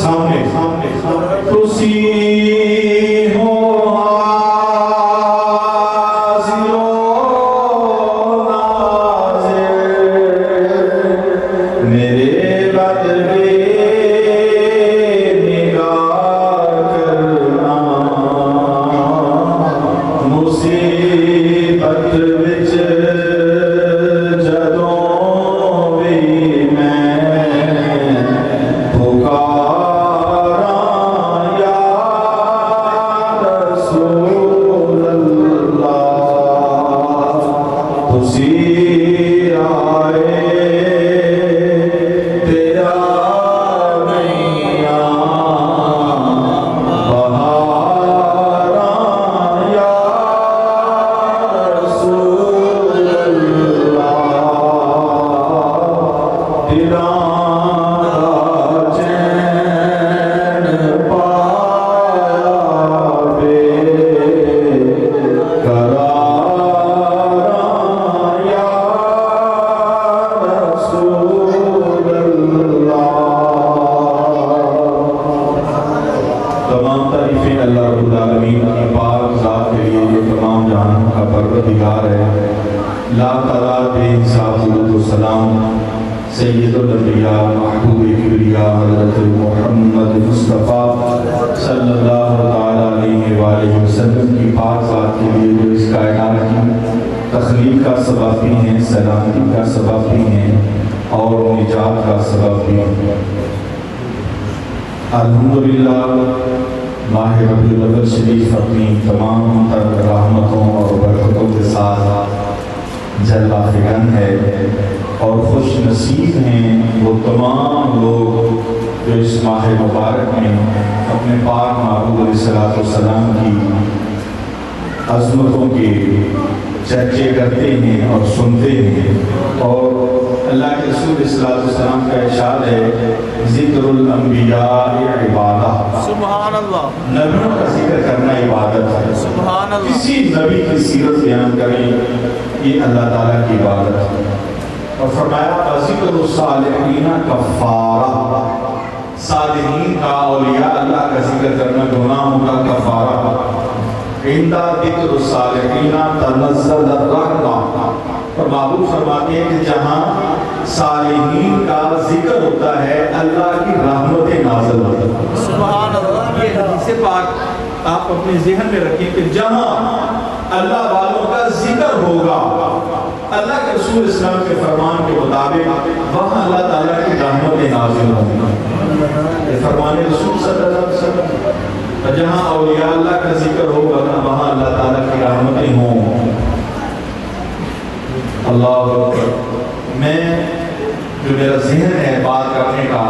سامنے تو سی ہو کا پروردگار ہے۔ لا تعالیٰ بے حساب درود و سلام سید الانبیاء محبوب کبریا حضرت محمد مصطفیٰ صلی اللہ علیہ وآلہ وسلم کی پاک ذات کے لیے جو اس کائنات کی تخلیق کا سبب بھی ہیں، سلامتی کا سبب بھی ہیں اور نجات کا سبب بھی ہیں۔ الحمدللہ ماہ ربیع الاول شریف اپنی تمام تر رحمتوں اور برکتوں کے ساتھ جلوہ فکن ہے، اور خوش نصیب ہیں وہ تمام لوگ جو اس ماہ مبارک میں اپنے پاک محبوب علیہ السلام کی عظمتوں کے چرچے کرتے ہیں اور سنتے ہیں۔ اور اللہ کے رسول صلی اللہ علیہ وسلم کا ارشاد ہے ذکر الانبیاء عبادہ، سبحان اللہ، نبیوں کا ذکر کرنا عبادت ہے، سبحان اللہ، کسی نبی کی سیرت بیان کریں یہ اللہ تعالیٰ کی عبادت ہے۔ اور فرمایا ذکر الصالحین کفارہ، صالحین کا اولیاء اللہ کا ذکر کرنا گناہوں کا کفارہ۔ عند ذکر الصالحین تنزل الرحمہ، اور محبوب فرماتے ہیں کہ جہاں صالحین کا ذکر ہوتا ہے اللہ کی رحمتیں نازل ہوتی ہیں، سبحان اللہ۔ یہ حدیث پاک آپ اپنے ذہن میں رکھیں کہ جہاں اللہ والوں کا ذکر ہوگا اللہ کے رسول اسلام کے فرمان کے مطابق وہاں اللہ تعالیٰ کی رحمتیں نازل ہوں گی۔ یہ فرمان رسول صلی اللہ علیہ وسلم، جہاں اولیاء اللہ کا ذکر ہوگا وہاں اللہ تعالیٰ کی رحمتیں ہوں۔ اللہ اکبر۔ میں جو میرا ذہن ہے بات کرنے کا،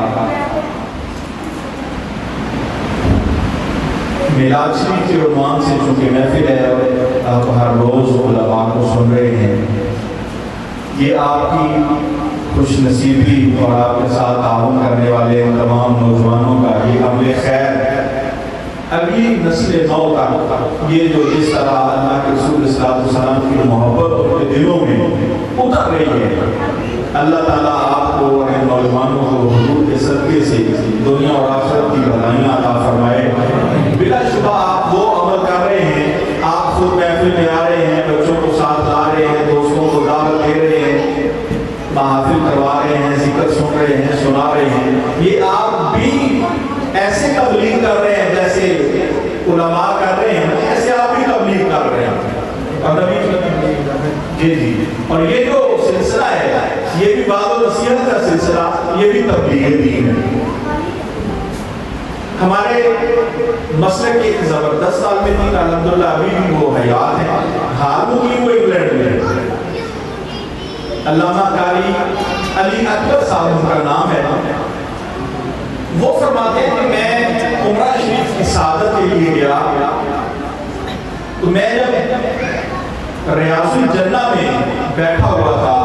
میلاد شریف کے عنوان سے چونکہ محفل ہے اور آپ ہر روز علماء کو سن رہے ہیں، یہ آپ کی خوش نصیبی اور آپ کے ساتھ تعاون کرنے والے تمام نوجوانوں کا یہ عمل خیر ہے۔ اگلی نسل نو تک یہ جو جس طرح اللہ کے رسول صلی اللہ علیہ وسلم کی محبت اپنے دلوں میں اتر رہی ہے، اللہ تعالیٰ آپ کو اور ان نوجوانوں کو حضور کے صدقے سے دنیا اور آخرت کی بھلائیاں عطا فرمائے۔ بلا شبہ آپ وہ عمل کر رہے ہیں، آپ خود محفل میں آ رہے ہیں، بچوں کو ساتھ لا رہے ہیں، دوستوں کو دعوت دے رہے ہیں، محافل کروا رہے ہیں، ذکر سن رہے ہیں، سنا رہے ہیں، یہ آپ بھی ایسے تبلیغ کر رہے ہیں جیسے علماء کر رہے ہیں، ایسے آپ بھی تبلیغ کر رہے ہیں۔ اور جی اور یہ جو سلسلہ ہے یہ بھی بات و نصیحت کا سلسلہ، یہ بھی تبلیغ دین ہے۔ ہمارے مسلک کے ایک زبردست عالم دین الحمدللہ ابھی بھی وہ حیات ہیں، حال مقیم وہ انگلینڈ میں، علامہ قاری علی اکبر صاحب ان کا نام ہے۔ وہ فرماتے ہیں کہ میں عمرہ شریف کی سعادت کے لیے گیا تو میں جب ریاض الجنہ میں بیٹھا ہوا تھا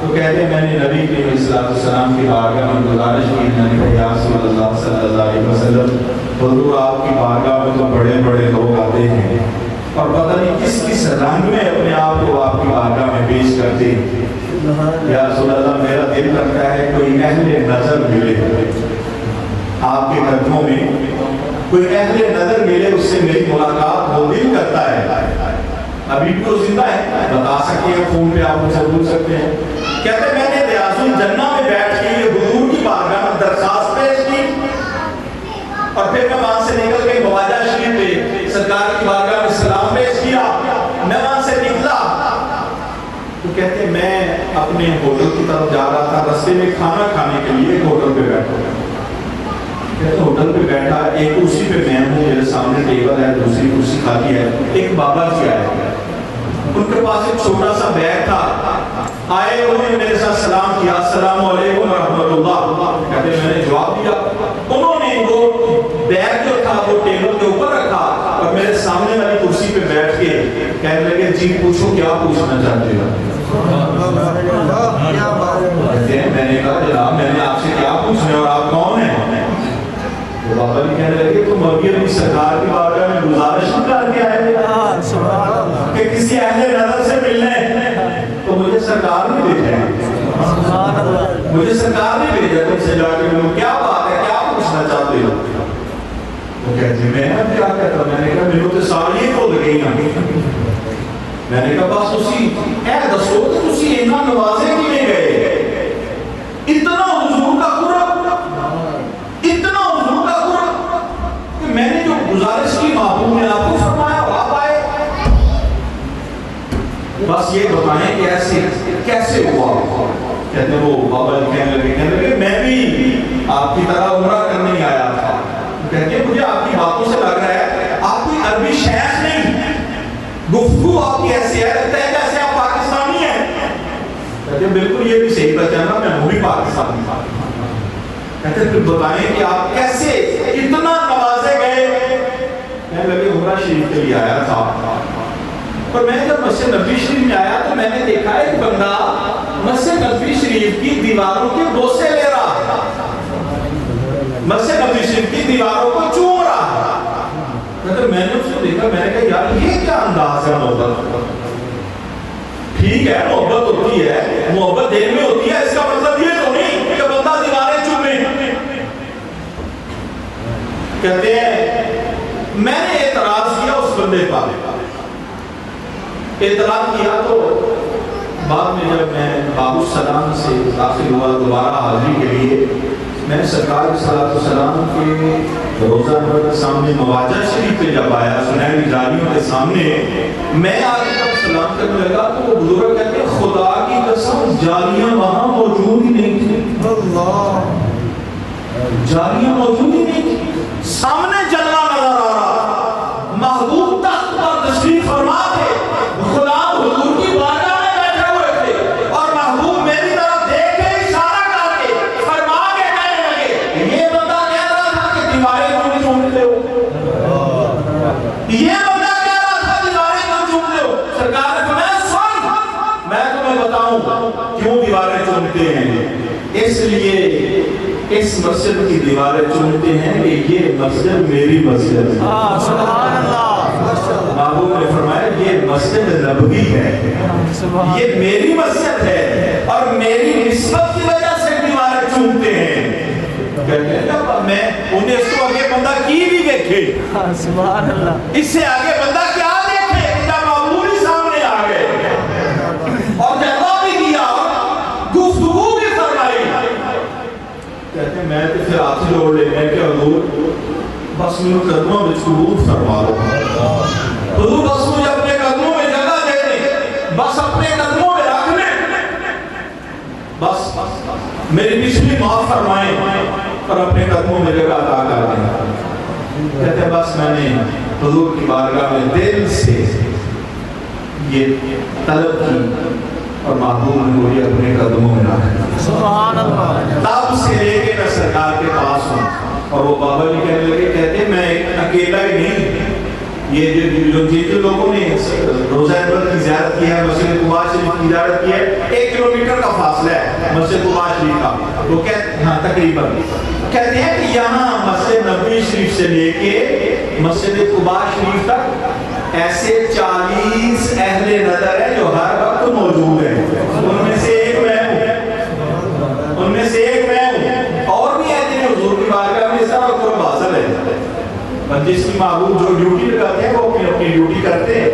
تو کہتے ہیں میں نے نبی کریم صلی اللہ علیہ وسلم کی بارگاہ میں گزارش کی، میں نے کہا یا رسول اللہ صلی اللہ علیہ وسلم، حضور آپ کی بارگاہ میں تو بڑے بڑے لوگ آتے ہیں اور پتہ نہیں کس کس رنگ میں اپنے آپ کو آپ کی بارگاہ میں پیش کرتے ہیں، یا رسول اللہ میرا دل کرتا ہے کوئی اہل نظر ملے آپ کے قدموں میں، کوئی اہل نظر ملے اس سے میری ملاقات ہو، دل کرتا ہے۔ ابھی بھی تو زندہ ہے، بتا سکتے ہیں فون پہ، آپ مجھے پوچھ سکتے ہیں۔ کہتے ہیں میں نے ریاض الجنہ میں بیٹھ کے حضور کی بارگاہ میں درخواست پیش کی اور پھر میں وہاں سے نکل کے مواجہ شریف پہ سرکار کی بارگاہ میں سلام پیش کیا، میں وہاں سے نکلا تو کہتے ہیں میں اپنے ہوٹل کی طرف جا رہا تھا، رستے میں کھانا کھانے کے لیے ایک ہوٹل پہ بیٹھا، کہتے ہوٹل پہ بیٹھا، ایک کرسی پہ میں ہوں، میرے سامنے ٹیبل ہے، دوسری کرسی خالی ہے، ایک بابا جی آئے، ان کے پاس ایک چھوٹا سا بیگ تھا، آئے انہوں نے میرے ساتھ سلام کیا، السلام علیکم ورحمۃ اللہ، کہتے میں نے جواب دیا، انہوں نے وہ بیگ جو تھا وہ ٹیبل کے اوپر رکھا اور میرے سامنے والی کرسی پہ بیٹھ کے کہنے لگے جی پوچھو کیا پوچھنا چاہتے ہو؟ کہتے ہیں میں نے کہا جناب میں نے آپ سے کیا پوچھنا ہے اور آپ کون ہیں؟ تو بابا جی کہنے لگے تم ابھی ابھی سرکار کی بارگاہ میں گزارش کر کے آئے کہ کسی اہل نظر سے ملنے، تو مجھے سرکار نے بھیجا ہے، مجھے سرکار نے بھیجا تم سے جا کے ملو، کیا بات ہے کیا پوچھنا چاہتے ہو؟ وہ کہتے ہیں میں کیا کہتا ہوں، میں نے کہا میرے تو ساری ہی کھول گئی نا، میں نے کہا بس تسی اے دسو کہ تسی اتنا نوازے کیویں گئے؟ اتنا حضور کا قرب، اتنا حضور کا قرب کہ میں نے جو گزارش کی محبوب نے آپ کو فرمایا آپ آئے۔ بس یہ بتائیں کہ ایسے کیسے ہوا؟ کہتے ہیں وہ بابا جی کہنے لگے میں بھی آپ کی طرح عمرہ کرنے ہی آیا تھا۔ کہتے ہیں مجھے آپ کی باتوں سے لگ رہا ہے آپ کوئی عربی شیخ نہیں، گفتگو آپ کی ایسی ہے لگتا ہے جیسے آپ پاکستانی ہیں۔ کہتے ہیں بالکل یہ بھی صحیح پہچانا، میں ہوں بھی پاکستانی تھا۔ کہتے ہیں پھر بتائیں کہ آپ کیسے اتنا نوازے گئے؟ کہنے لگے عمرہ شریف کے لیے آیا تھا، اور میں جب مسجد نبوی شریف میں آیا تو میں نے دیکھا ایک بندہ مسجد نبوی شریف کی دیواروں کے بوسے لے رہا تھا، مسجد نبوی شریف کی دیواروں کو چوم رہا تھا۔ میں نے اس کو دیکھا، میں نے کہا یار یہ کیا انداز ہے محبت؟ ٹھیک ہے محبت ہوتی ہے، محبت دل میں ہوتی ہے، اس کا مطلب یہ تو نہیں کہ بندہ دیواریں چومے۔ کہتے ہیں میں نے اعتراض کیا اس بندے پر، اعتراض کیا تو بعد میں جب میں باب السلام سے داخل ہوا دوبارہ حاضری کے لیے، میں نے سرکار صلی اللہ علیہ وسلم کے روزہ نمبر کے سامنے مواجہ شریف پہ جب آیا سنہری جالیوں کے سامنے، میں آگے جب سلام کرنے لگا تو وہ بزرگ کہتے ہیں خدا کی قسم جالیاں وہاں موجود ہی نہیں تھی، جالیاں موجود ہی نہیں تھی، سامنے جلوہ نظر آ رہا، محبوب تخت پر تشریف فرما تھے، خدا حضور کی بارگاہ میں بیٹھے ہوئے تھے، اور محبوب میری طرف دیکھ کے اشارہ کر کے فرما کے کہنے لگے یہ بندہ کہہ رہا تھا کہ دیواریں کیوں چومتے ہو، یہ بندہ کہہ رہا تھا دیواریں کیوں چومتے ہو؟ سرکار نے فرمایا سن میں تمہیں بتاؤں کیوں دیواریں چومتے ہیں، اس لیے اس مسجد کی دیواریں چومتے ہیں کہ یہ مسجد میری مسجد ہے۔ سبحان اللہ۔ محبوب نے فرمایا یہ مسجد نبوی ہے، یہ میری مسجد ہے، اور میری نسبت کی وجہ سے دیواریں چومتے ہیں۔ کہتے ہیں جب میں انہیں اس کو آگے بندہ کی بھی دیکھے، سبحان اللہ، اس سے آگے بندہ کیا دیکھے جب محبوب ہی سامنے آ گئے اور جواب بھی دیا گفتگو بھی فرمائی۔ کہتے ہیں میں تو پھر آپ سے جوڑ لے میں کہ حضور بس میرے قدموں میں قبول فرما لو، حضور بس مجھے اپنے قدموں میں جگہ دے دیں، بس اپنے قدموں میں رکھ لیں، بس میری پچھلی معاف فرمائیں اور اپنے قدموں میں جگہ عطا کر دیں۔ کہتے ہیں بس میں نے حضور کی بارگاہ میں دل سے یہ طلب کی اور محبوب نے مجھے اپنے قدموں میں رکھ دیا۔ سبحان اللہ۔ تب سے لے کے میں سرکار کے پاس ہوں، اور وہ بابا جی کہنے لگے کہتے ہیں میں اکیلا ہی نہیں، یہ جو لوگوں نے روزہ نمبر کی زیارت کی ہے، مسجد قباء شریف کی زیارت کی ہے، 1 کلومیٹر کا فاصلہ ہے مسجد قباء شریف کا، وہ کہتے ہیں تقریباً کہتے ہیں کہ یہاں مسجد نبوی شریف سے لے کے مسجد قباء شریف تک ایسے 40 اہل نظر ہیں جو ہر وقت موجود ہیں، ان میں سے ایک میں ہوں، ان میں سے ایک میں ہوں، اور بھی ایسے حضور کی بارگاہ میں اس طرح قرب حاصل ہے۔ جس کی محبوب جو ڈیوٹی لگاتے ہیں وہ اپنی ڈیوٹی کرتے ہیں،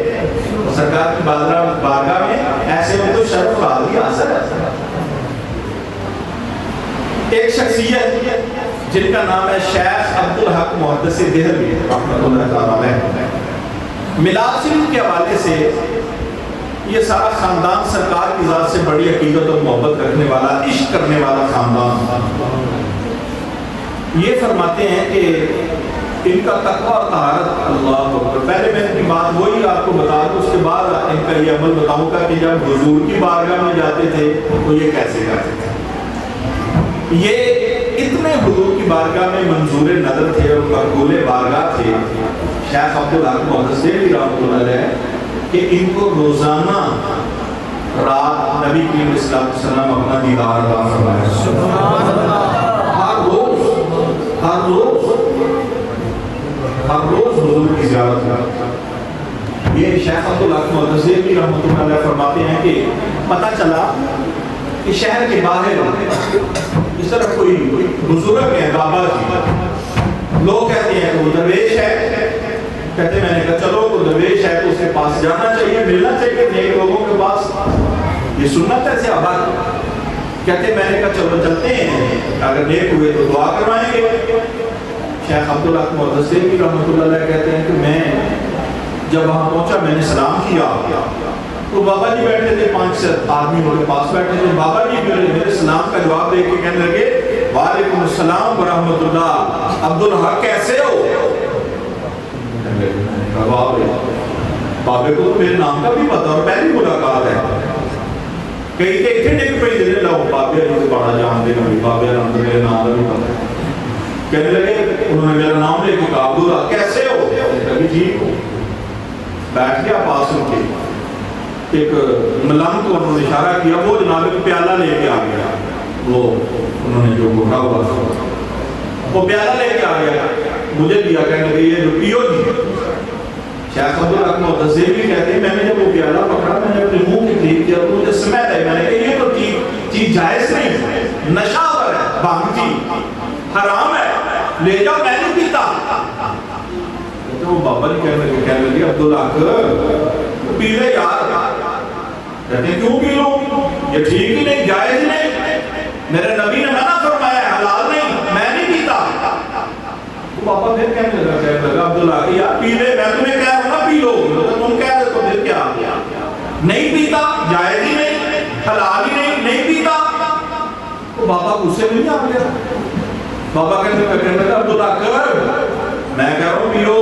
سرکار کی بارگاہ میں ایسے میں تو شرف بحالی حاصل ہے۔ ایک شخصیت جن کا نام ہے شیخ عبدالحق محدث دہلوی رحمۃ اللہ تعالیٰ علیہ، میلاد شریف کے حوالے سے یہ سارا خاندان سرکار کی ذات سے بڑی عقیدت اور محبت رکھنے والا، عشق کرنے والا خاندان، یہ فرماتے ہیں کہ ان کا تقویٰ اور طہارت اللہ اکبر۔ پہلے میں ان کی بات وہی آپ کو بتا دوں، اس کے بعد ان کا یہ عمل بتاؤں گا کہ جب حضور کی بارگاہ میں جاتے تھے تو یہ کیسے کرتے تھے۔ یہ اتنے حضور کی بارگاہ میں منظور نظر تھے اور مقبول بارگاہ تھے شیخ عبدالحق محدث دہلوی رحمۃ اللہ علیہ، کہ ان کو روزانہ رات نبی کریم صلی اللہ علیہ وسلم اپنا دیدار عطا فرمایا۔ سبحان اللہ۔ ہر روز حضور کی زیارت کرتا۔ یہ شیخ عبدالحق محدث دہلوی رحمۃ اللہ علیہ فرماتے ہیں کہ پتہ چلا کہ شہر کے باہر اس طرح کوئی بزرگ ہے بابا جی، لوگ کہتے ہیں کہ وہ درویش ہے، کہتے میں نے کہا چلو تو درویش ہے تو اس کے پاس جانا چاہیے, ملنا چاہیے نیک لوگوں کے پاس, یہ سنت ہے صحابہ. کہتے میں نے کہا چلو چلتے ہیں, اگر نیک ہوئے تو دعا کروائیں گے. شیخ عبداللہ محدثی رحمۃ اللہ علیہ کہتے ہیں کہ میں جب وہاں پہنچا میں نے سلام کیا تو بابا جی بیٹھے تھے, 5 آدمی ان کے پاس بیٹھے تھے. بابا جی میرے سلام کا جواب دے کے کہنے لگے وعلیکم السلام ورحمۃ اللہ, عبدالحق کیسے ہو؟ بابے کو تو میرے نام کا بھی پتا اور پہلی ملاقات ہے. کئی کہ اتنے ڈگ پہ دے لو بابے علی سے بڑا جان دے نبی بابے الحمد میرے نام کا بھی پتا ہے. کہنے لگے انہوں نے میرا نام لے کے کہا عبدالحق کیسے ہو؟ کہا ٹھیک ہو. بیٹھ گیا پاس ان کے, ایک ملنگ کو انہوں نے اشارہ کیا, وہ جناب ایک پیالہ لے کے آ گیا. وہ انہوں نے جو گھوڑا ہوا تھا وہ پیالہ لے کے آ گیا, مجھے دیا, کہنے لگے یہ جو پیو جی. شیخ عبدالحق محدثی بھی کہتے ہیں میں نے جب وہ پیالہ پکڑا میں نے اپنے منہ کے قریب کیا تو مجھے سمیت آئی. میں نے کہا یہ تو چیز جائز نہیں, نشہ ہے, بھنگ چیز حرام ہے, لے جاؤ میں نہیں پیتا. تو وہ بابا جی کہنے لگے عبدالحق پی لے یار. کہتے ہیں کیوں پی لوں, یہ ٹھیک ہی نہیں, جائز ہی نہیں, میرے نبی نے منع فرمایا ہے, حلال نہیں, میں نہیں پیتا. تو بابا پھر کہنے لگا عبدالحق یار پی لے, میں تمہیں کہہ رہا ہوں پی لو, تم کہہ رہے تو پھر کیا, نہیں پیتا, جائز ہی نہیں, حلال ہی نہیں, نہیں پیتا. تو بابا غصے میں نہیں آ گیا. بابا کہنے لگا عبدالحق میں کہہ رہا ہوں پیو,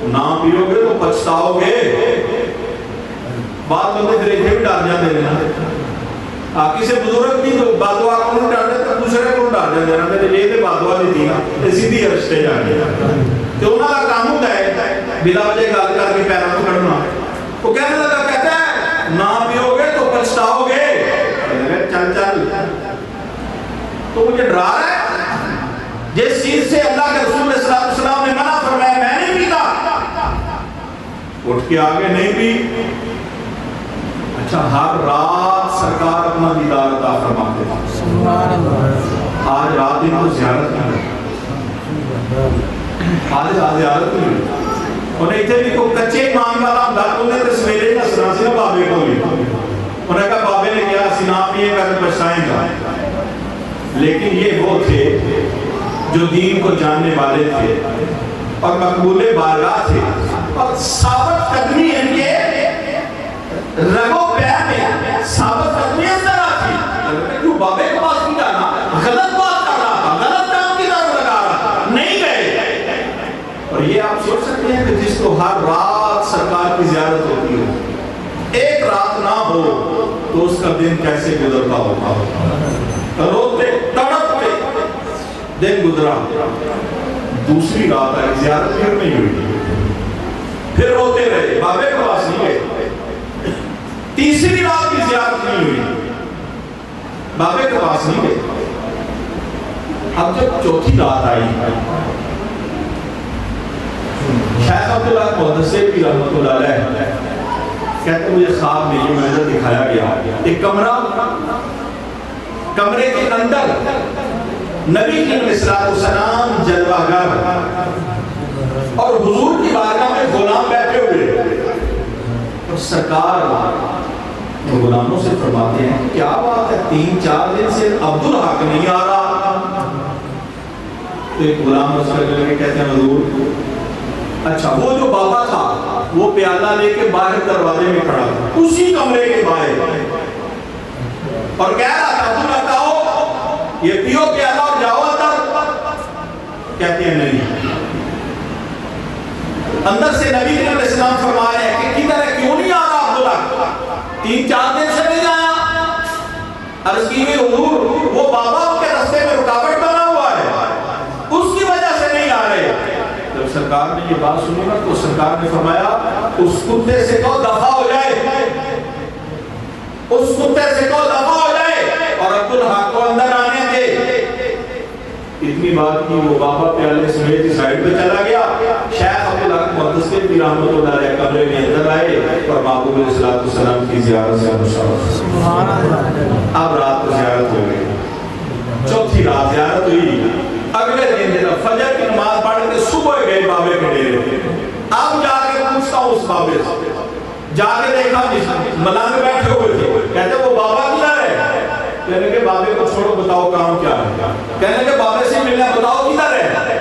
نہ پیو گے تو پچھتاؤ گے. بات بندے پھر ایک بھی ڈال جاتے ہیں, کسی بزرگ کی بات دعا کو نہیں ڈال دیتے, دوسرے کو ڈال جاتے ہیں. میرے یہ بات دعا نہیں تھی نا, سیدھی رشتے جانے تو انہوں کا کام ہوتا ہے بلا وجہ گال کر کے پیروں کو کڑنا. وہ کہنے لگا, کہتا ہے نہ پیو گے تو پچھتاؤ گے. چل چل, تو مجھے ڈرا رہا ہے جس چیز سے اللہ کے رسول صلی اللہ علیہ وسلم نے منع فرمایا میں نہیں پیتا. اٹھ کے آگے نہیں پی. اچھا ہر رات سرکار اپنا دیدار عطا فرماتے تھے. آج رات ان کو زیارت کی, آج رات زیارت کی. انہیں اتنے بھی کوئی کچے ایمان والا ہم دار انہیں تسمیرے نسرا سی نا بابے کو لی. انہیں کہا بابے نے کیا سنا پیے گا تو پچھتائیں گا. لیکن یہ وہ تھے جو دین کو جاننے والے تھے اور مقبول بارگاہ تھے, اور ثابت قدمی ان کے رگو پیر میں ثابت قدمی اس طرح تھی. کیوں بابے کے پاس نہیں جانا, غلط بات کر رہا تھا, غلط کام کی طرف لگا رہا تھا, نہیں گئے. اور یہ آپ سوچ سکتے ہیں کہ جس کو ہر رات سرکار کی زیارت ہوتی ہو, ایک رات نہ ہو تو اس کا دن کیسے گزرتا ہوتا. روتے تڑپتے دن گزرا, دوسری رات آئی, زیارت پھر نہیں ہوئی, پھر روتے رہے, بابے کے پاس نہیں گئے. تیسری رات کی زیارت نہیں ہوئی, بابے کے پاس نہیں گئے. اب جب چوتھی رات آئی, شیخ عبداللہ محدثی رحمۃ اللہ علیہ کہتے مجھے خواب میں یہ منظر دکھایا گیا, ایک کمرے کے اندر نبی علیہ السلام جلوہ گر اور حضور کی بارگاہ میں غلام بیٹھے ہوئے, اور سرکار غلاموں سے فرماتے ہیں کیا بات ہے 3-4 دن سے عبدالحق نہیں آ رہا. تو ایک غلام رسول کہتے ہیں حضور اچھا وہ جو بابا تھا وہ پیالہ لے کے باہر دروازے میں کھڑا تھا اسی کمرے کے باہر, اور کہہ رہا تھا عبدالحق آؤ یہ پیو پیالہ اور جاؤ اندر. کہتے ہیں نہیں. اندر سے نبی علیہ السلام فرما رہے ہیں کہ کدھر ہے, کیوں نہیں آ رہا عبدالحق, 3-4 دن سے نہیں آیا. عرض کی گئی حضور وہ بابا کے راستے میں رکاوٹ بنا ہوا ہے, اس کی وجہ سے نہیں آ رہے. جب سرکار نے یہ بات سنی نا تو سرکار نے فرمایا اس کتے سے کہو دفع ہو جائے, اس کتے سے کہو دفع ہو جائے, اور عبدالحق کو اندر آنے دے. اتنی بات کی وہ بابا پیالے سمیت سائڈ پہ چلا گیا. شیخ عبدالحق محدثی رحمۃ اللہ علیہ کمرے میں اندر آئے اور محبوب علیہ السلام کی زیارت سے مشرف. اب رات کو زیارت ہو گئی, چوتھی رات زیارت ہوئی. اگلے دن فجر کی نماز پڑھ کے صبح گئے بابے کے ڈیرے. اب جا کے پوچھتا ہوں اس بابے سے، جا کے دیکھا جس ملنگ بیٹھے ہوئے تھے، کہتے وہ بابا کدھر ہے؟ کہنے کے بابے کو چھوڑو، بتاؤ کام کیا ہے؟ کہنے کے بابے سے ملنا، بتاؤ کدھر ہے؟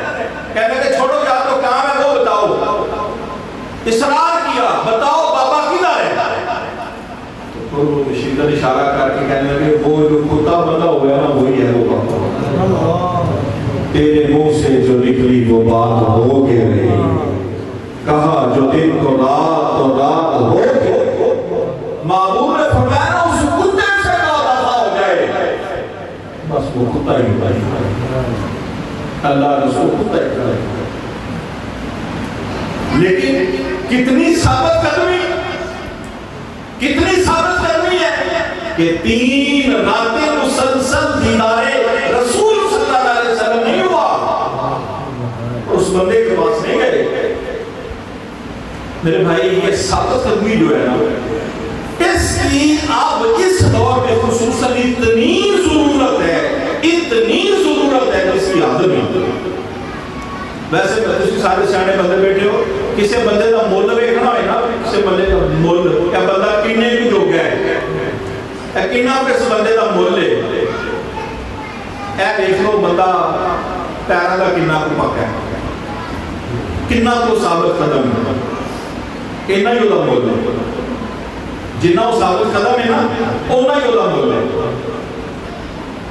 کہنے کے چھوڑو یا تو کام ہے وہ بتاؤ۔ اصرار کیا، بتاؤ بابا کدھر ہے؟ تو وہ شدت اشارہ کر کے کہنے لگے وہ جو کتا بندہ ہو گیا نا وہی ہے وہ بابا، تیرے منہ سے جو نکلی وہ بات ہو کے رہی، کہا جو دن کو رات تو رات ہو کے، معبود نے فرمایا نا اس کتے سے کا دفع ہو جائے، بس وہ کتا ہی بھائی، اللہ نے اس کو کتا ہی کرے۔ لیکن کتنی ثابت قدمی، کتنی ثابت قدمی ہے کہ 3 راتیں مسلسل دیدار رسول صلی اللہ علیہ وسلم نہیں ہوا، اس بندے کے پاس نہیں گئے۔ میرے بھائی یہ ثابت قدمی جو ہے نا، اس کی اب اس دور میں خصوصاً اتنی ضرورت ہے، اتنی ضرورت ہے جس کی عادت نہیں۔ ویسے تسی سارے سیانے بندے بیٹھے ہو، کسی بندے کا مول ویکھنا ہوئے نا، کسی بندے کا مول کیا بندہ کنے بھی جو گیا ہے، کنا کس بندے کا مول ہے، اے دیکھ لو بندہ پیروں کا کنا کو پکا ہے، کنا کو ثابت قدم ہے، اینا ہی ہوتا مول ہے، جنہ وہ ثابت قدم ہے نا اونا ہی ہوتا مول ہے۔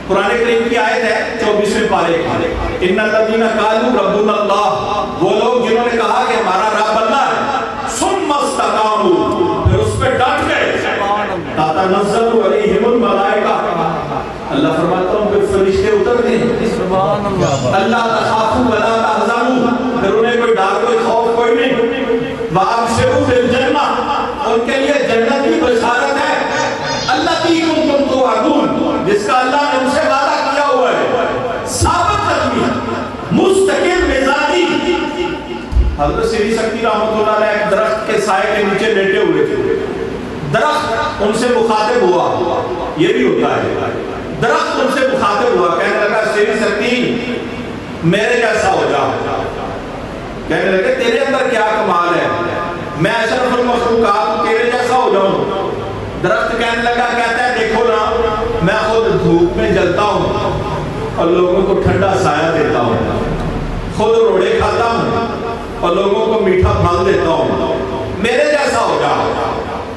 قرآن کریم کی آیت ہے 24ویں پارے کی، ان الذین قالوا ربنا اللہ، وہ لوگ جنہوں نے کہا کہ ہمارا رب اللہ ہے، ثم استقاموا، پھر اس پہ ڈٹ گئے، تتنزل علیہم الملائکہ، اللہ فرماتا ہوں پھر فرشتے اتر دیں، اللہ تخافوا ولا تحزنوا، پھر انہیں کوئی ڈر کوئی خوف کوئی نہیں، وابشروا بالجنہ، ان کے لیے جنت کی بشارت ہے، التی کنتم توعدون، جس کا اللہ نے ان سے وعدہ کیا ہوا ہے۔ ثابت قدمی، مستقل مزاجی۔ حضرت سری سکتی رحمۃ اللہ علیہ ایک درخت کے سائے کے نیچے لیٹے ہوئے تھے، درخت ان سے مخاطب ہوا، یہ بھی ہوتا ہے، درخت ان سے مخاطب ہوا، کہنے لگا سری سکتی میرے جیسا ہو جا، کہنے لگے تیرے اندر کیا کمال ہے، میں اشرف المخلوقات تیرے جیسا ہو جاؤں۔ درخت کہنے لگا، کہتا ہے دیکھو نا میں خود دھوپ میں جلتا ہوں اور لوگوں کو ٹھنڈا سایہ دیتا ہوں، خود روڑے کھاتا ہوں اور لوگوں کو میٹھا پھل دیتا ہوں، میرے جیسا ہو جا۔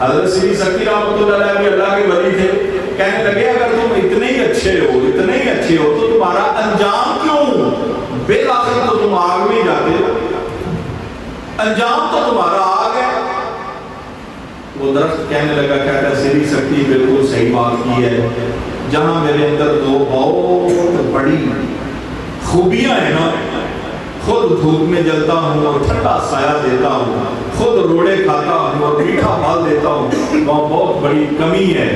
حضرت سری سکتی رحمۃ اللہ علیہ بھی اللہ کے ولی تھے، کہنے لگے اگر تم اتنے ہی اچھے ہو، اتنے ہی اچھے ہو تو تمہارا انجام کیوں؟ بالآخر تو تم آگ میں جاتے ہو، انجام تو تمہارا آگ ہے۔ وہ درخت کہنے لگا، کہتا ہے سری سکتی بالکل صحیح بات کی ہے، جہاں میرے اندر 2 بہت بڑی خوبیاں ہیں نا، خود دھوپ میں جلتا ہوں اور ٹھنڈا سایہ دیتا ہوں، خود روڑے کھاتا ہوں اور میٹھا پھل دیتا ہوں، وہاں بہت بڑی کمی ہے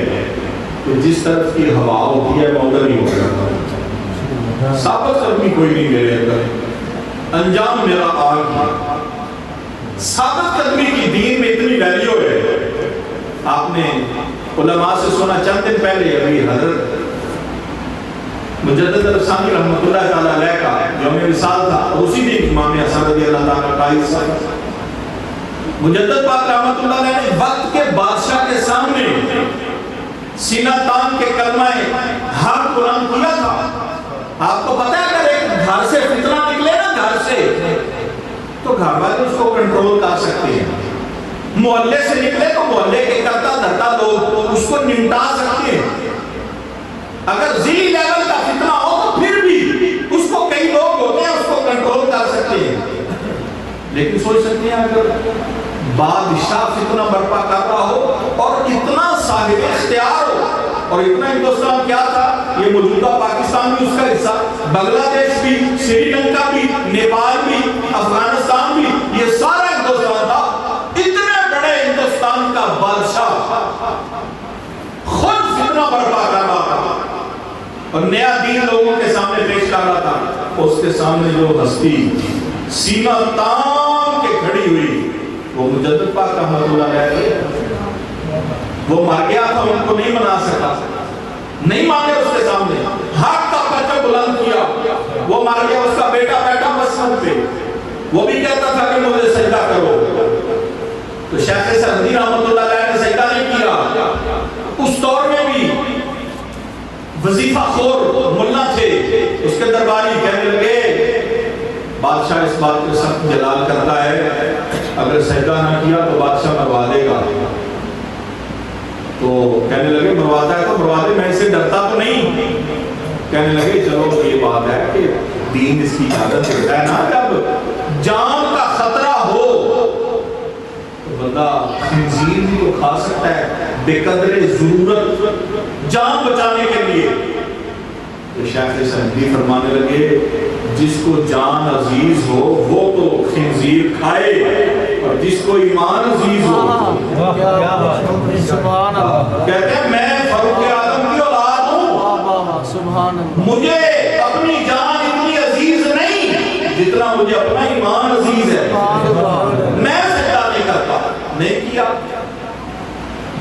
کہ جس طرف کی ہوا ہوتی ہے میں ادھر ہی ہو جاتا ہوں، ثابت قدمی کوئی نہیں میرے اندر، انجام میرا آگ ہے۔ ثابت قدمی کی دین میں اتنی ویلیو ہے۔ آپ نے علماء سے سنا چند دن پہلے ابھی حضرت مجدد الثانی رحمۃ اللہ تعالیٰ علیہ کا یوم وصال تھا، اور اسی دن امام حسن رضی اللہ تعالیٰ کا حصہ مجدد پاک رحمۃ اللہ علیہ نے وقت کے بادشاہ کے سامنے سینہ تان کے کلمہ حق قرآن کیا تھا۔ آپ کو پتہ ہے اگر ایک گھر سے فتنہ نکلے نا، گھر سے، تو گھر والے اس کو کنٹرول کر سکتے ہیں، محلے سے نکلے تو محلے کے کرتا دھرتا لوگ اس کو نمٹا سکتے ہیں، اگر ذیلی لیول کا فتنہ ہو تو پھر بھی اس کو کئی لوگ ہوتے ہیں اس کو کنٹرول کر سکتے ہیں، لیکن سوچ سکتے ہیں اگر بادشاہ فتنہ برپا کر رہا ہو اور اتنا صاحب اختیار ہو، اور اتنا ہندوستان کیا تھا، یہ موجودہ پاکستان بھی اس کا حصہ، بنگلہ دیش بھی، سری لنکا بھی، نیپال بھی، افغانستان بھی، یہ سارا ہندوستان تھا، اتنے بڑے ہندوستان کا بادشاہ خود فتنہ برپا کر رہا تھا اور نیا دین لوگوں کے سامنے پیش کر رہا تھا، اس کے سامنے جو ہستی سینہ تان کے کھڑی ہوئی وہ مجدد پاک رحمۃ اللہ علیہ، وہ مر گیا تھا، ان کو نہیں منا سکا، نہیں مانے اس کے سامنے، حق کا پرچم بلند کیا، وہ مر گیا، اس کا بیٹا بیٹا مسند پہ، وہ بھی کہتا تھا کہ مجھے سجدہ کرو، تو شیخ سعدی رحمۃ اللہ علیہ نے سجدہ نہیں کیا۔ اس دور میں بھی وظیفہ خور ملا تھے، اس کے درباری کہنے لگے بادشاہ اس بات پہ سخت جلال کرتا ہے، اگر سجدہ نہ کیا تو بادشاہ مروا دے گا۔ تو کہنے لگے مرواتا ہے تو مروا دے، میں اس سے ڈرتا تو نہیں۔ کہنے لگے چلو یہ بات ہے کہ دین اس کی اجازت دیتا ہے نا، جب جان کا خطرہ ہو تو بندہ خنزیر بھی تو کھا سکتا ہے بے قدر ضرورت جان بچانے کے لیے۔ تو شیخ سعدی فرمانے لگے جس کو جان عزیز ہو وہ تو خنزیر کھائے، اور جس کو ایمان عزیز ہو کہتے ہیں میں فاروق اعظم کی اولاد ہوں، مجھے اپنی جان اتنی عزیز نہیں جتنا مجھے اپنا ایمان عزیز ہے، میں سجدہ نہیں کرتا، نہیں کیا۔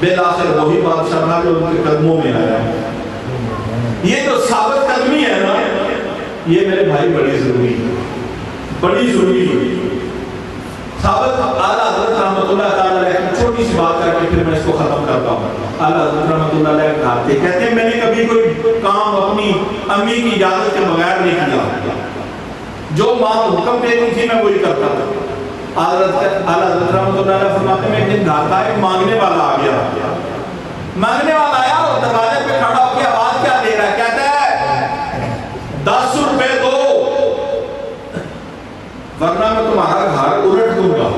بالآخر وہی بادشاہ تھا جو ان کے قدموں میں آیا۔ یہ جو ثابت قدمی ہے نا، یہ میرے بھائی بڑی ضروری ہے، بڑی ضروری ہے۔ ثابت اعلیٰ حضرت رحمۃ اللہ تعالیٰ علیہ چھوٹی سی بات کر کے پھر میں اس کو ختم کرتا ہوں۔ اعلیٰ حضرت رحمۃ اللہ علیہ کہتے ہیں میں نے کبھی کوئی کام اپنی امی کی اجازت کے بغیر نہیں کیا، جو ماں حکم دیتی تھی میں وہی کرتا تھا۔ اعلیٰ حضرت رحمۃ اللہ علیہ فرماتے ہیں ایک دن گھر کا ایک مانگنے والا آ گیا، مانگنے والا آیا اور دروازے پہ کھڑا ہو کے آواز کیا دے رہا ہے، کہتا ہے 10 روپے دو ورنہ میں تمہارا گھر الٹ دوں گا۔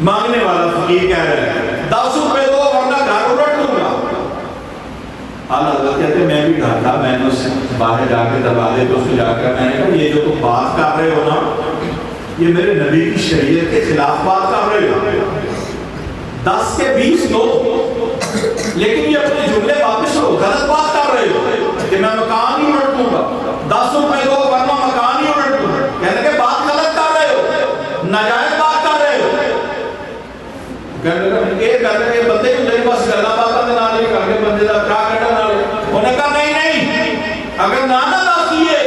مانگنے والا فقیر کہہ رہا ہے 10 روپے دو ورنہ گھر الٹ دوں گا۔ اعلیٰ حضرت کہتے ہیں میں بھی گھر تھا، میں نے اس باہر جا کے دروازے پہ اس کو جا کر میں نے کہا یہ جو تم بات کر رہے ہو نا یہ میرے نبی کی شریعت کے خلاف بات کر رہے ہو، 10 کے 20 دو، لیکن یہ اپنے جملے واپس لو، غلط بات کر رہے ہو کہ میں مکان ہی الٹ دوں گا، 10 روپے دو ورنہ مکان ہی الٹ دوں گا۔ کہنے کہ بات غلط کر رہے ہو، ناجائز بات کر رہے ہو۔ کہنے لگا یہ کہنے کہ بندے کو میرے پاس گلا باتاں دے نال ہی کر کے بندے دا کیا کڈن والے، انہوں نے کہا نہیں اگر نہ دس دیے۔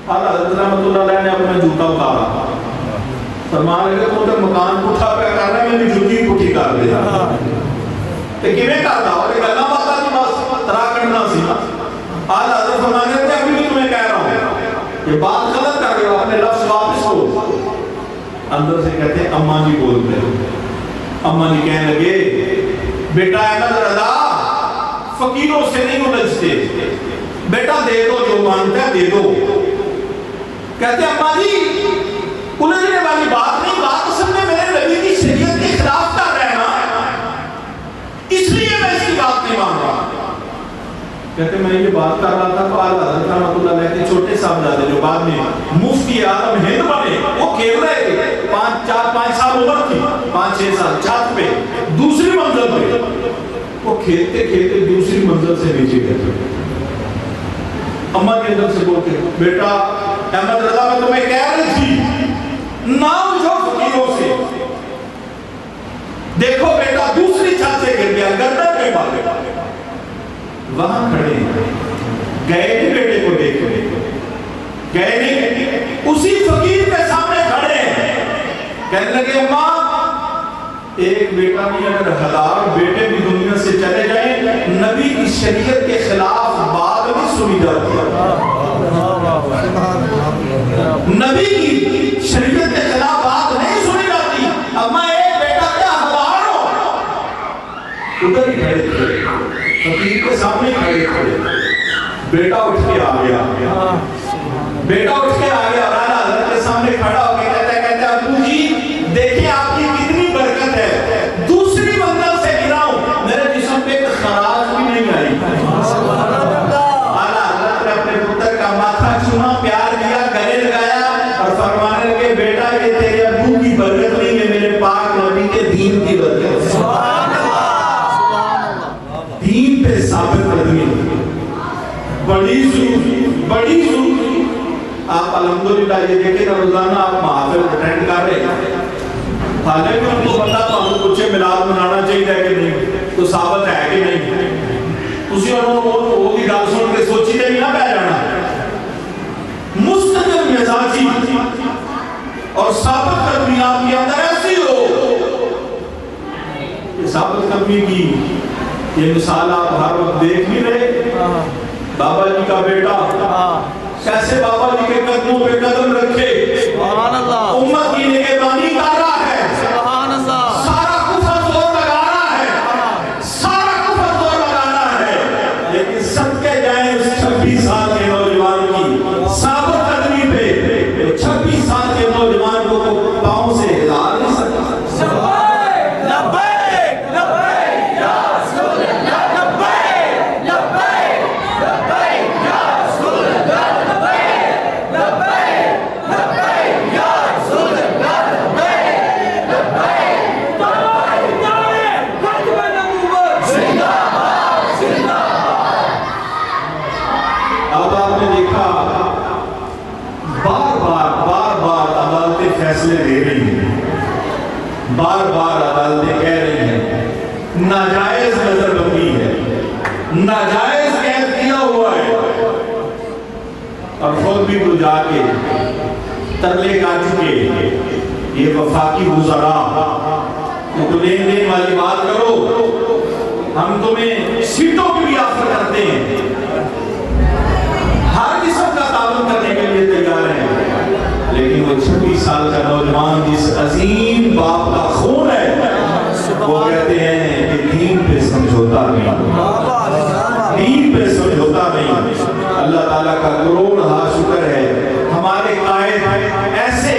اعلیٰ حضرت رحمۃ اللہ علیہ نے اپنا جوتا اتارا، فرمانے لگے تو مکان پٹھا پہ کر رہا ہے، میں نے جوتی پٹھی کر دیا۔ تو کیویں کردا اور گلا باتاں دی بس ترا کرنا سی۔ اعلیٰ حضرت فرمانے لگے ابھی بھی تمہیں کہہ رہا ہوں یہ بات غلط کر رہے ہو، اپنے لفظ واپس لو۔ اندر سے کہتے ہیں اماں جی بول رہے، اماں جی کہنے لگے بیٹا احمد رضا فقیروں سے نہیں الجھتے، بیٹا دے دو جو مانگتا ہے دے دو۔ کہتے ہیں اماں جی الجھنے والی بات نہیں، بات اصل میں میرے نبی کی شریعت کے خلاف کر رہے ہیں نا، اس لیے میں اس کی بات نہیں مان رہا۔ کہتے ہیں میں یہ بات کر رہا تھا تو اعلیٰ حضرت رحمۃ اللہ علیہ کے چھوٹے صاحبزادے جو بعد میں مفتی اعظم ہند بنے وہ کھیل رہے تھے، 4-5 سال عمر تھی، 5-6 سال، چھت پہ دوسری منزل پہ وہ کھیلتے کھیلتے دوسری منزل سے نیچے گئے۔ اماں کے اندر سے بولتے بیٹا احمد رضا میں تمہیں کہہ رہی تھی نہ اٹھو فقیروں سے، دیکھو بیٹا دوسری چھت سے گر گیا، گردن پہ مارے۔ وہاں کھڑے گئے نہیں بیٹے کو دیکھنے، گئے نہیں، اسی فقیر کے سامنے کھڑے ہیں، کہنے لگے ماں ایک بیٹا نہیں اگر 1000 بیٹے بھی دنیا سے چلے جائیں نبی کی شریعت کے خلاف بات نہیں سنی جاتی، نبی کی شریعت کے خلاف بات نہیں سنی جاتی۔ اما ایک بیٹا کیا 1000 ہو، ادھر ہی کھڑے تھے فقیر کے سامنے کھڑے تھے۔ بیٹا اٹھ کے آ گیا، بیٹا اٹھ کے آ گیا اور اعلیٰ حضرت کے سامنے کھڑا ہو کے کہتا ابو جی دیکھیں آپ کی کتنی برکت ہے، دوسری منزل سے گرا ہوں میرے جسم پہ ایک خراش بھی نہیں آئی۔ اعلیٰ حضرت نے اپنے پتر کا ماتھا چوما، پیار دیا، گلے لگایا اور فرمانے لگے بیٹا یہ تیرے ابو کی برکت نہیں ہے، میرے پاک نبی کے دین کی برکت ہے۔ دین پہ ثابت قدمی بڑی ضروری۔ آپ الحمدللہ یہ دیکھیں نا روزانہ آپ محافل اٹینڈ کر رہے ہیں، حالانکہ ان کو پتا تو ہم پوچھے میلاد منانا چاہیے کہ نہیں، تو ثابت ہے کہ نہیں، تسی انہوں وہ کی گل سن کے سوچی تے نہیں نہ پہ جانا، مستقل مزاجی اور ثابت قدمی آپ کے اندر ایسی ہو کہ ثابت قدمی کی یہ مثال آپ ہر وقت دیکھ بھی رہے. بابا جی کا بیٹا کیسے بابا جی کے قدموں پہ قدم رکھے, سبحان اللہ, امت کی نگہبانی کر رہا ہے, سبحان اللہ, سارا کفر زور لگا رہا ہے, سارا کفر زور لگا رہا ہے, لیکن صدقے جائیں اس 26 سال کے نوجوان کی ثابت قدمی پہ 26 سال کے نوجوان کو پاؤں سے ہلا نہیں سکتا. اب آپ نے دیکھا بار بار عدالتیں فیصلے دے رہی ہیں, بار بار عدالتیں کہہ رہی ہیں ناجائز نظر بندی ہے, ناجائز قید کیا ہوا ہے, اور خود بھی تو جا کے ترلے کا چکے یہ وفاقی وزراء تو لین دین والی بات کرو, ہم تمہیں سیٹوں کی بھی آفر کرتے ہیں, ہر قسم کا تعاون کرنے کے لیے تیار ہیں, لیکن وہ 26 سال کا نوجوان جس عظیم باپ کا خون ہے وہ کہتے ہیں کہ دین پہ سمجھوتا نہیں, دین پہ سمجھوتا نہیں. اللہ تعالیٰ کا کروڑ شکر ہے ہمارے قائد ایسے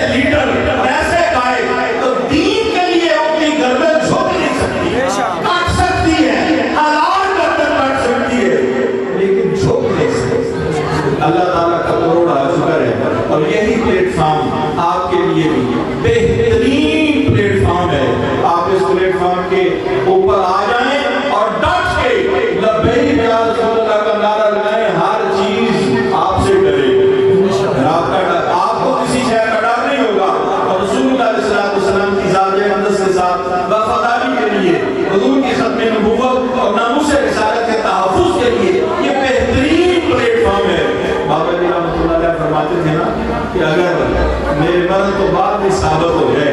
لیڈر, ایسے قائد تو دین کے لیے اپنی گردن جھوک نہیں سکتی, کاٹ سکتی ہے, حلال گردن کاٹ سکتی ہے, لیکن جھوک نہیں سکتی. اللہ تعالیٰ کا کروڑ شکر ہے, اور یہی پلیٹ فارم آپ کے لیے بھی بہترین پلیٹ فارم ہے. آپ اس پلیٹ فارم کے اوپر آ جائیں اور ڈٹ کے لبیک یا رسول اللہ کا نعرہ لگائیں, ہر چیز آپ سے ڈرے, آپ کو کسی شے کا ڈر نہیں ہوگا, اور رسول اللہ علیہ السلام کی ذات اقدس کے ساتھ وفاداری کے لیے, حضور کی ختم نبوت اور ناموس رسالت کے تحفظ کے لیے یہ بہترین پلیٹ فارم ہے. بابا جی رحمۃ اللہ علیہ فرماتے تھے نا کہ اگر میرے مرن تو بعد بھی ثابت ہو جائے,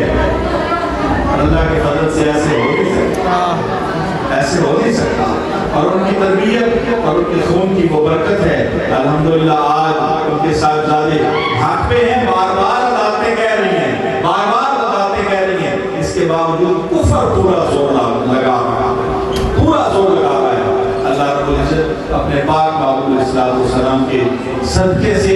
اللہ کے فضل سے ایسے ہو نہیں سکتا, ایسے ہو نہیں سکتا, اور ان کی تربیت اور ان کے خون کی وہ برکت ہے. الحمدللہ آج ان کے ساتھ زادے حق پہ ہیں, بار بار عدالتیں کہہ رہی ہیں, بار بار عدالتیں کہہ رہی ہیں, اس کے باوجود کفر پورا زور لگا رہا ہے, پورا زور لگا رہا ہے. اللہ رب العزت اپنے پاک محبوب علیہ السلام کے صدقے سے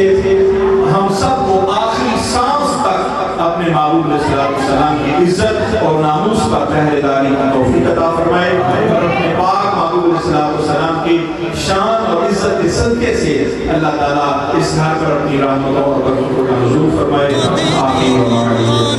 ہم سب کو آخری سانس تک اپنے محبوب علیہ السلام کی عزت اور ناموس پر پہرے داری کی توفیق عطا فرمائے, اور اپنے پاک محبوب علیہ السلام کی شان اور عزت کے صدقے سے اللہ تعالیٰ اس گھر پر اپنی رحمتوں اور برکتوں کا نزول فرمائے. آمین.